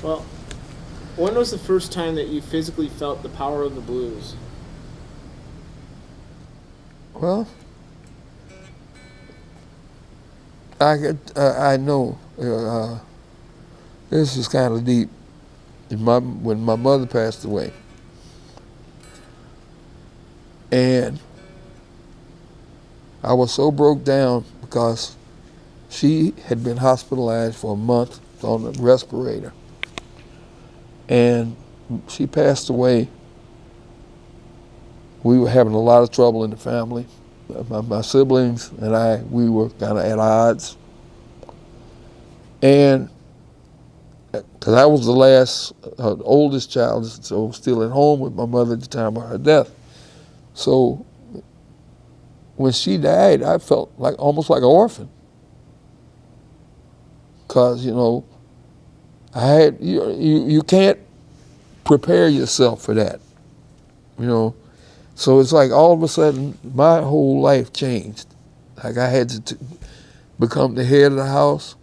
Well, when was the first time that you physically felt the power of the blues? Well, I know this is kind of deep. When my mother passed away, and I was so broke down because she had been hospitalized for a month on a respirator, and she passed away. We were having a lot of trouble in the family. My siblings and I, we were kind of at odds, and because I was the last, oldest child, so still at home with my mother at the time of her death. So when she died, I felt like almost like an orphan, because I had you can't prepare yourself for that, you know. So it's like all of a sudden my whole life changed. Like I had to become the head of the house.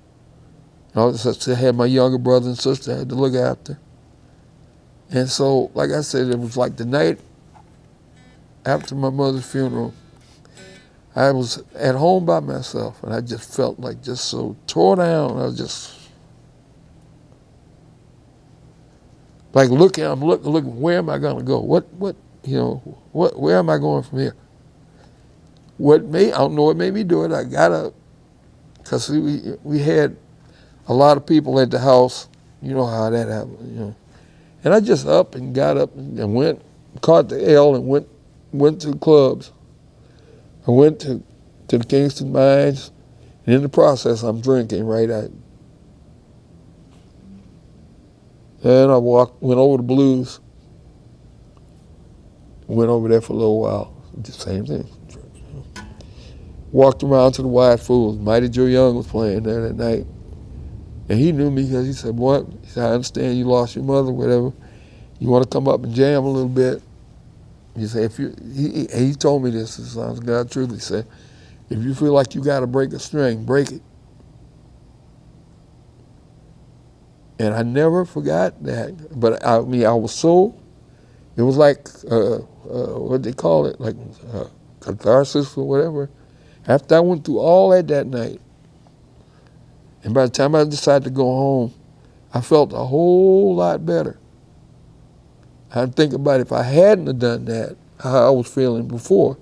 I had my younger brother and sister I had to look after. And so, like I said, it was like the night after my mother's funeral, I was at home by myself, and I just felt like just so tore down. I was just like I'm looking, where am I going to go? Where am I going from here? I don't know what made me do it. I got up, because we had a lot of people at the house. You know how that happened, And I just got up and went, caught the L and went to the clubs. I went to the Kingston Mines, and in the process, I'm drinking, right? And I went over to Blues, went over there for a little while, the same thing. Walked around to the Wide Fools. Mighty Joe Young was playing there that night. And he knew me because he said, "What?" He said, "I understand you lost your mother, whatever. You want to come up and jam a little bit?" He said, he told me this sounds God truth. He said, "If you feel like you got to break a string, break it." And I never forgot that. But I mean, I was so, it was like, what they call it, like catharsis or whatever. After I went through all that night, and by the time I decided to go home, I felt a whole lot better. I think about if I hadn't have done that, how I was feeling before.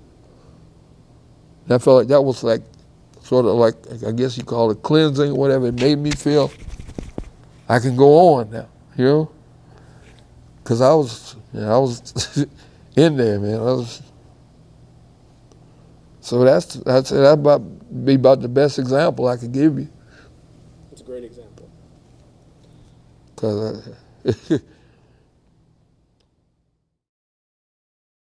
And I felt like that was like, sort of like, I guess you call it cleansing or whatever. It made me feel I can go on now, Because I was in there, man. So that's about the best example I could give you. It's a great example. Because